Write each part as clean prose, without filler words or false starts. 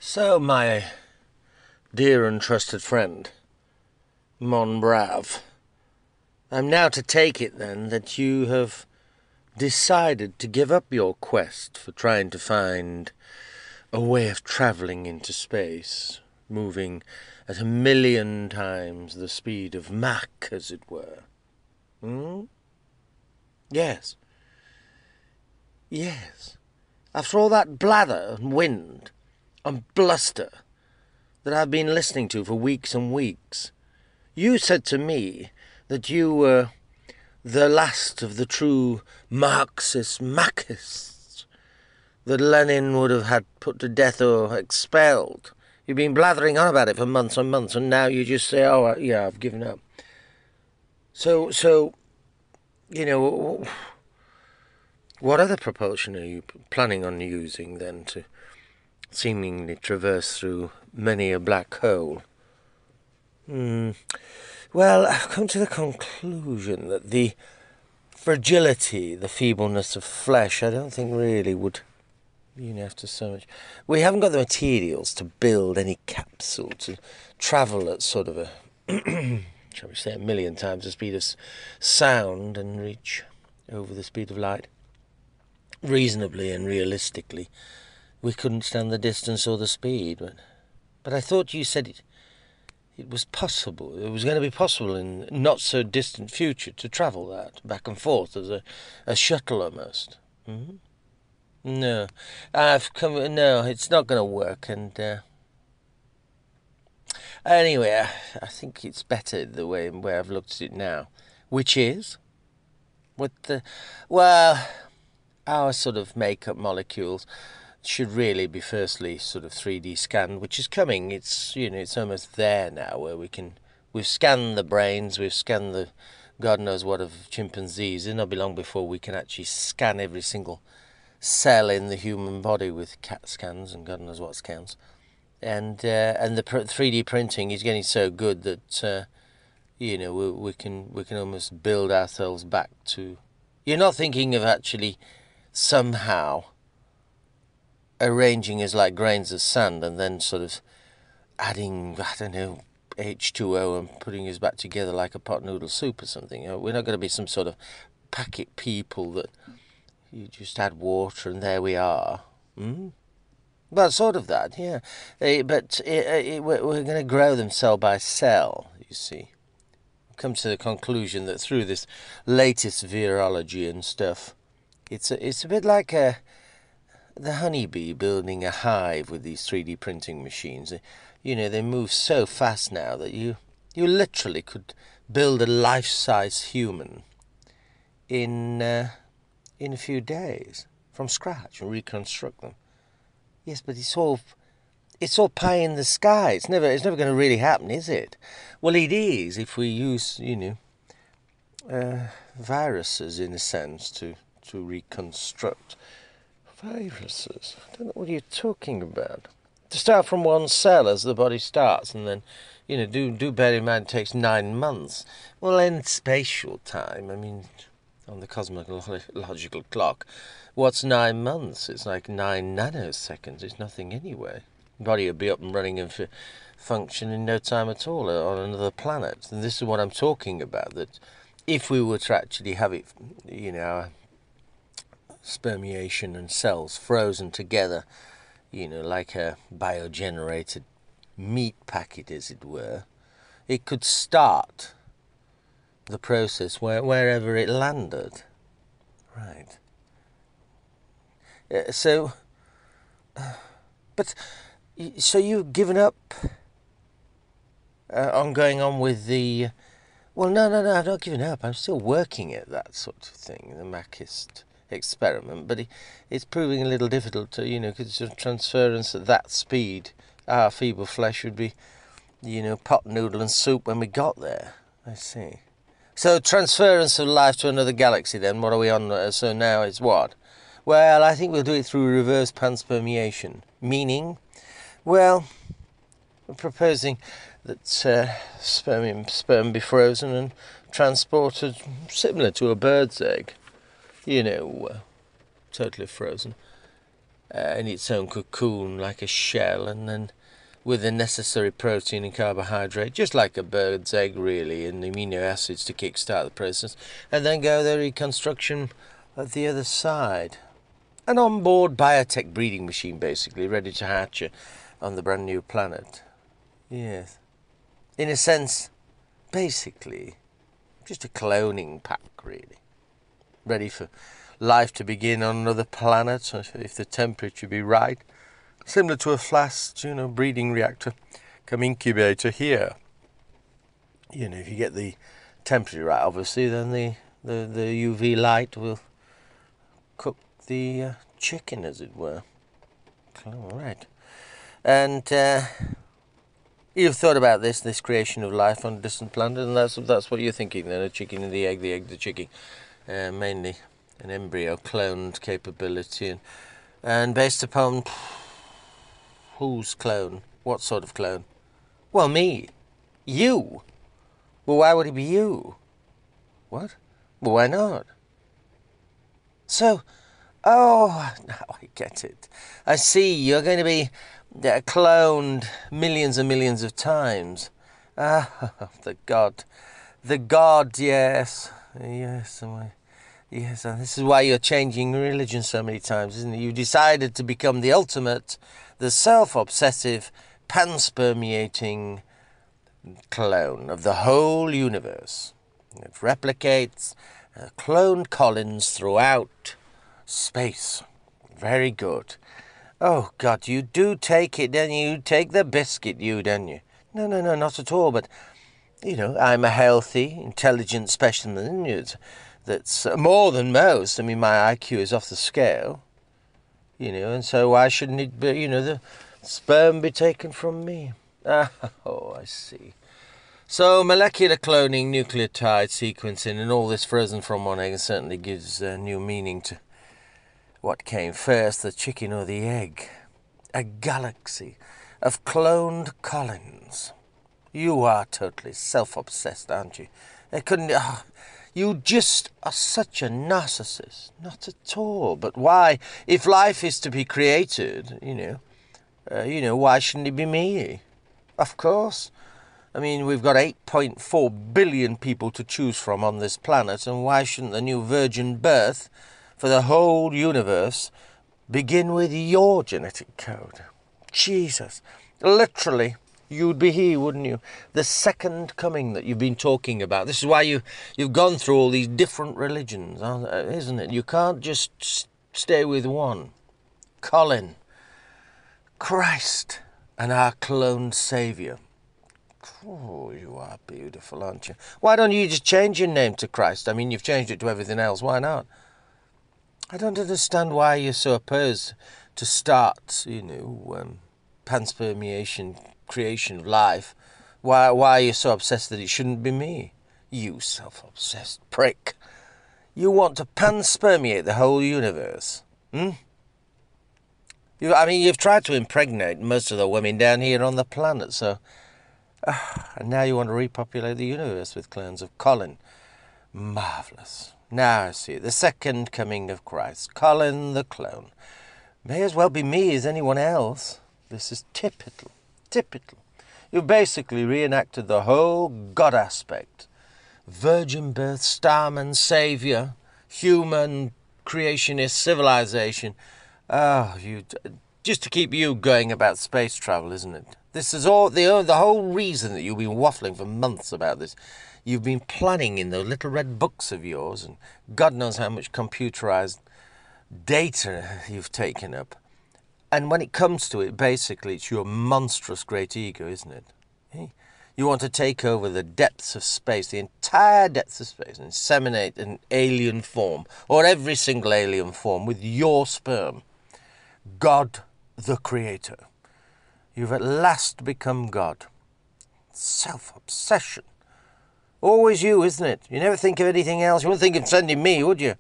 So, my dear and trusted friend, mon brave, I'm now to take it then that you have decided to give up your quest for trying to find a way of travelling into space, moving at 1,000,000 times the speed of Mach, as it were. Yes. Yes. After all that blather and wind and bluster that I've been listening to for weeks and weeks, you said to me that you were the last of the true Marxist-Machists that Lenin would have had put to death or expelled. You've been blathering on about it for months and months, and now you just say, oh, yeah, I've given up. So, what other propulsion are you planning on using then to seemingly traverse through many a black hole? Well, I've come to the conclusion that the fragility, the feebleness of flesh, I don't think really would after so much. We haven't got the materials to build any capsule to travel at sort of a, shall we say, 1,000,000 times the speed of sound and reach over the speed of light. Reasonably and realistically, we couldn't stand the distance or the speed, but I thought you said it was possible. It was going to be possible in not so distant future to travel that back and forth as a shuttle almost. No, no, it's not going to work. And anyway, I think it's better the way I've looked at it now, which is our sort of makeup molecules should really be firstly sort of 3D scanned, which is coming. It's it's almost there now, where we've scanned the brains, we've scanned the God knows what of chimpanzees. It'll not be long before we can actually scan every single cell in the human body with CAT scans and God knows what scans. And the 3D printing is getting so good that we can almost build ourselves back to. You're not thinking of actually somehow arranging us like grains of sand and then sort of adding, I don't know, H2O and putting us back together like a pot noodle soup or something. We're not going to be some sort of packet people that you just add water and there we are. Well, sort of that, yeah. But we're going to grow them cell by cell, you see. Come to the conclusion that through this latest virology and stuff, it's a bit like the honeybee building a hive with these 3D printing machines. They move so fast now that you literally could build a life-size human in a few days from scratch and reconstruct them. Yes, but it's all pie in the sky. It's never going to really happen, is it? Well, it is if we use viruses in a sense to reconstruct. Viruses? I don't know what you're talking about. To start from one cell as the body starts, and then, do bear in mind it takes 9 months. Well, in spatial time, I mean, on the cosmological clock, what's 9 months? It's like 9 nanoseconds. It's nothing anyway. The body will be up and running and function in no time at all on another planet. And this is what I'm talking about, that if we were to actually have it, spermiation and cells frozen together, like a biogenerated meat packet, as it were, it could start the process wherever it landed. Right. So you've given up on going on with the... Well, no, I've not given up. I'm still working at that sort of thing, the Machist experiment, but it's proving a little difficult to, because transference at that speed, our feeble flesh would be, pot noodle and soup when we got there. I see. So transference of life to another galaxy then, what are we on? So now it's what? Well, I think we'll do it through reverse panspermiation, meaning, well, we're proposing that sperm be frozen and transported similar to a bird's egg, totally frozen, in its own cocoon like a shell, and then with the necessary protein and carbohydrate, just like a bird's egg really, and amino acids to kickstart the process, and then go the reconstruction at the other side. An onboard biotech breeding machine, basically, ready to hatch on the brand new planet. Yes. In a sense, basically, just a cloning pack, really. Ready for life to begin on another planet, if the temperature be right. Similar to a flask, breeding reactor, come incubator here. If you get the temperature right, obviously, then the UV light will cook the chicken, as it were. All right. And you've thought about this creation of life on a distant planet, and that's what you're thinking then, a chicken and the egg the chicken. Mainly an embryo cloned capability, and based upon whose clone? What sort of clone? Well, me. You. Well, why would it be you? What? Well, why not? So, now I get it. I see, you're going to be cloned millions and millions of times. The God. The God, yes. Yes, yes, and this is why you're changing religion so many times, isn't it? You decided to become the ultimate, the self-obsessive, panspermeating clone of the whole universe. It replicates cloned Collins throughout space. Very good. Oh, God, you do take it, don't you? You take the biscuit, don't you? No, not at all, but, I'm a healthy, intelligent specimen that's more than most. I mean, my IQ is off the scale, and so why shouldn't it be, the sperm be taken from me? Oh, I see. So molecular cloning, nucleotide sequencing, and all this frozen from one egg certainly gives new meaning to what came first, the chicken or the egg. A galaxy of cloned Collins. You are totally self-obsessed, aren't you? You just are such a narcissist. Not at all. But why? If life is to be created, why shouldn't it be me? Of course. I mean, we've got 8.4 billion people to choose from on this planet, and why shouldn't the new virgin birth for the whole universe begin with your genetic code? Jesus. Literally. You'd be he, wouldn't you? The second coming that you've been talking about. This is why you've gone through all these different religions, isn't it? You can't just stay with one. Colin, Christ, and our cloned saviour. Oh, you are beautiful, aren't you? Why don't you just change your name to Christ? I mean, you've changed it to everything else. Why not? I don't understand why you're so opposed to start, panspermeation, creation of life. Why are you so obsessed that it shouldn't be me? You self-obsessed prick. You want to panspermeate the whole universe. You've tried to impregnate most of the women down here on the planet, so... and now you want to repopulate the universe with clones of Colin. Marvellous. Now I see it. The second coming of Christ. Colin the clone. May as well be me as anyone else. This is typical. You've basically reenacted the whole God aspect. Virgin birth, starman, saviour, human, creationist, civilization. Just to keep you going about space travel, isn't it? This is all the whole reason that you've been waffling for months about this. You've been planning in those little red books of yours, and God knows how much computerized data you've taken up. And when it comes to it, basically, it's your monstrous great ego, isn't it? You want to take over the depths of space, the entire depths of space, and inseminate an alien form, or every single alien form, with your sperm. God, the Creator. You've at last become God. Self-obsession. Always you, isn't it? You never think of anything else. You wouldn't think of sending me, would you?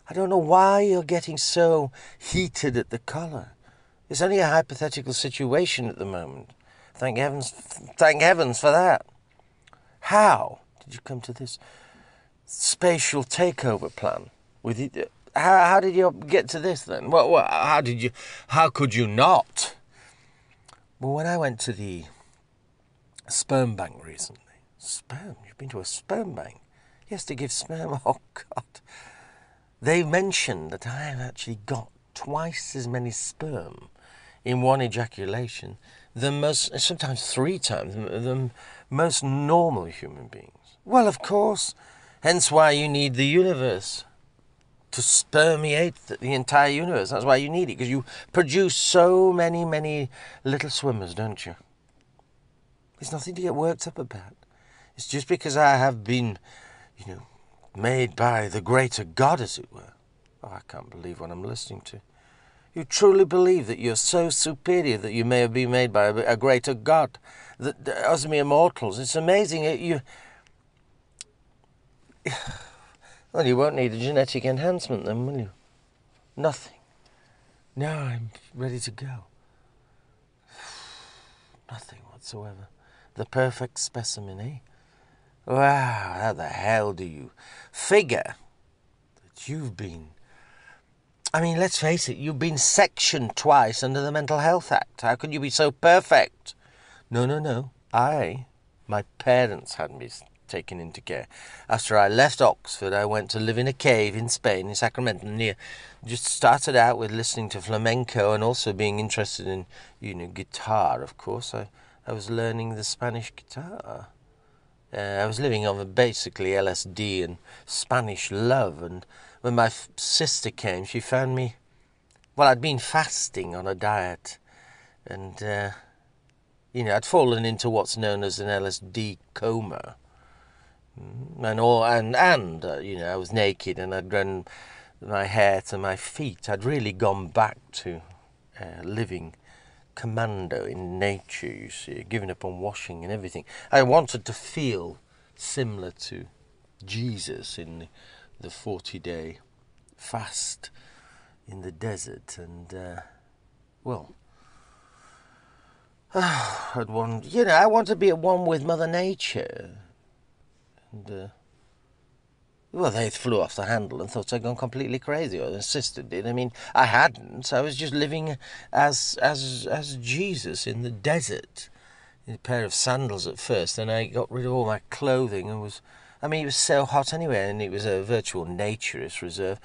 I don't know why you're getting so heated at the collar. It's only a hypothetical situation at the moment. Thank heavens for that. How did you come to this spatial takeover plan with how did you get to this then? How could you not? Well, when I went to the sperm bank recently, sperm? You've been to a sperm bank? Yes, to give sperm. Oh, God. They mentioned that I have actually got twice as many sperm in one ejaculation than sometimes 3 times, than most normal human beings. Well, of course. Hence why you need the universe to spermiate the entire universe. That's why you need it, because you produce so many, many little swimmers, don't you? There's nothing to get worked up about. It's just because I have been, made by the greater God, as it were. Oh, I can't believe what I'm listening to. You truly believe that you're so superior that you may have been made by a greater God, that us mere mortals. It's amazing. Well, you won't need a genetic enhancement then, will you? Nothing. No, I'm ready to go. Nothing whatsoever. The perfect specimen, eh? Wow, how the hell do you figure that you've been... I mean, let's face it, you've been sectioned twice under the Mental Health Act. How could you be so perfect? No. My parents had me taken into care. After I left Oxford, I went to live in a cave in Spain, in Sacramento, near. Just started out with listening to flamenco and also being interested in, guitar, of course. I was learning the Spanish guitar. I was living on basically LSD and Spanish love, and when my sister came, she found me... Well, I'd been fasting on a diet, and, I'd fallen into what's known as an LSD coma. I was naked, and I'd grown my hair to my feet. I'd really gone back to living commando in nature, you see, giving up on washing and everything. I wanted to feel similar to Jesus in the 40-day fast in the desert, and I want to be at one with Mother Nature. And they flew off the handle and thought I'd gone completely crazy, or the sister did. I mean, I hadn't. I was just living as Jesus in the desert, in a pair of sandals at first. Then I got rid of all my clothing and it was so hot anyway, and it was a virtual naturist reserve.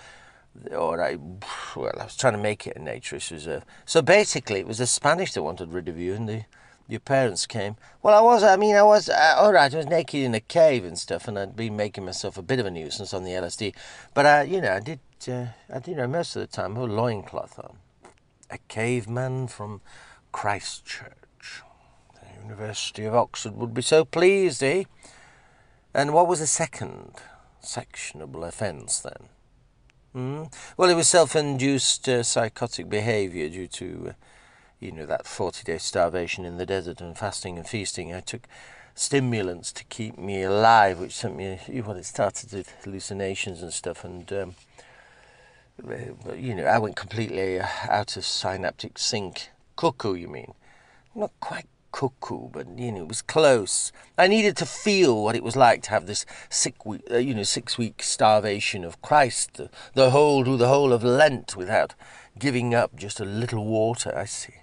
I was trying to make it a naturist reserve. So basically, it was the Spanish that wanted rid of you, and your parents came. Well, I was all right. I was naked in a cave and stuff, and I'd been making myself a bit of a nuisance on the LSD. But I did most of the time have a loincloth on. A caveman from Christchurch. The University of Oxford would be so pleased, eh? And what was the second sectionable offence then? Well, it was self-induced psychotic behaviour due to, that 40-day starvation in the desert and fasting and feasting. I took stimulants to keep me alive, which sent me, it started with hallucinations and stuff, and, I went completely out of synaptic sync. Cuckoo, you mean? Not quite cuckoo, but, it was close. I needed to feel what it was like to have this 6-week starvation of Christ, the whole of Lent without giving up just a little water, I see.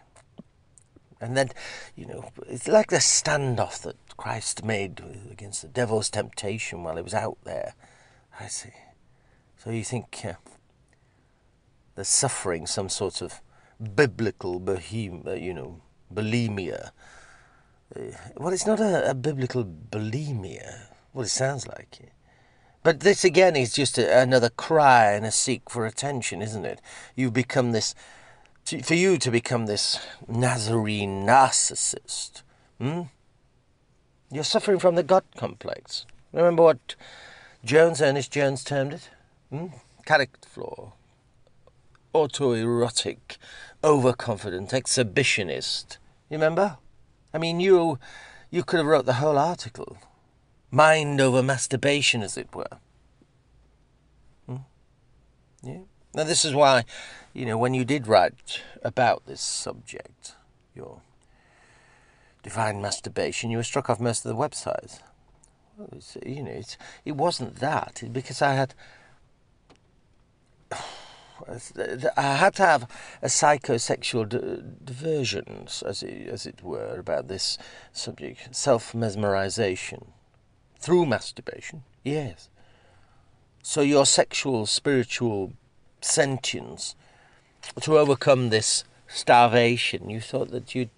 And then, it's like the standoff that Christ made against the devil's temptation while he was out there, I see. So you think they're suffering some sort of biblical bulimia. Well, it's not a biblical bulimia. Well, it sounds like it. But this, again, is just another cry and a seek for attention, isn't it? You've become this... For you to become this Nazarene narcissist, you're suffering from the God complex. Remember what Ernest Jones termed it? Character flaw. Autoerotic, overconfident, exhibitionist. You remember? I mean, you could have wrote the whole article. Mind over masturbation, as it were. Yeah. Now, this is why, when you did write about this subject, your divine masturbation, you were struck off most of the websites. Well, it wasn't that. Because I had... I had to have a psychosexual diversion, as it were, about this subject, self-mesmerization through masturbation. Yes. So your sexual, spiritual sentience, to overcome this starvation, you thought that you'd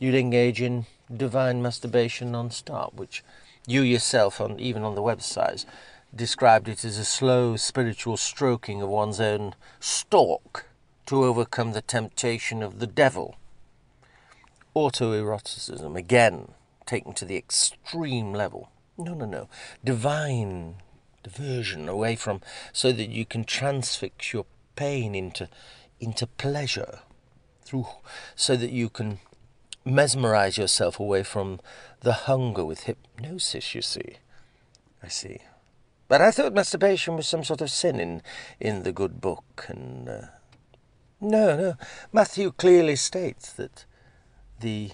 engage in divine masturbation non-stop, which you yourself, even on the websites, described it as a slow spiritual stroking of one's own stalk to overcome the temptation of the devil. Autoeroticism, again, taken to the extreme level. No. Divine diversion away from, so that you can transfix your pain into pleasure, so that you can mesmerize yourself away from the hunger with hypnosis, you see. I see. But I thought masturbation was some sort of sin in the good book, and no. Matthew clearly states that the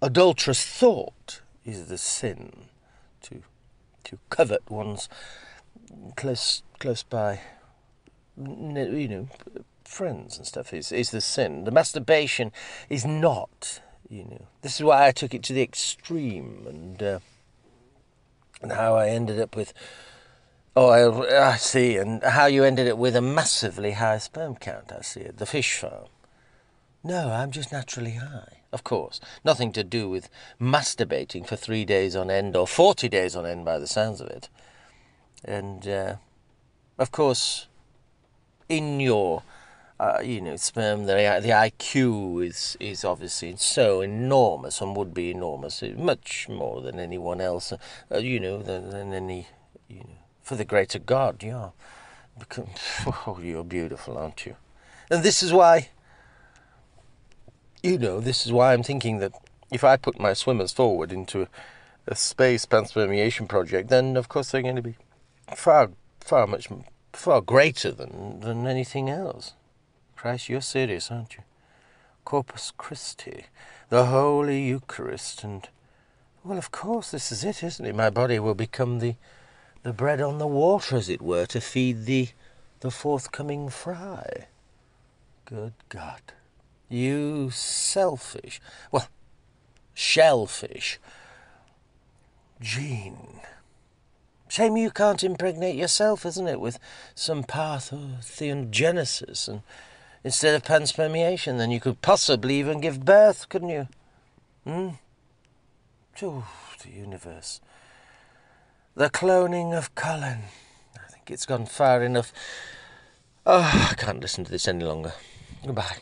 adulterous thought is the sin, to covet one's close by, friends and stuff is the sin. The masturbation is not, This is why I took it to the extreme, and how I ended up with, I see, and how you ended up with a massively high sperm count, I see, at the fish farm. No, I'm just naturally high. Of course, nothing to do with masturbating for 3 days on end, or 40 days on end by the sounds of it. And, of course, in your, sperm, the IQ is obviously so enormous, and would be enormous, much more than anyone else, than any, for the greater God, yeah. Because, you're beautiful, aren't you? And this is why, I'm thinking that if I put my swimmers forward into a space panspermiation project, then of course they're going to be far greater than anything else. Christ, you're serious, aren't you? Corpus Christi, the Holy Eucharist, and, well, of course, this is it, isn't it? My body will become the bread on the water, as it were, to feed the forthcoming fry. Good God. You selfish, shellfish, Jean. Shame you can't impregnate yourself, isn't it, with some parthenogenesis, and instead of panspermiation, then you could possibly even give birth, couldn't you? Oh, the universe. The cloning of Colin. I think it's gone far enough. Oh, I can't listen to this any longer. Goodbye.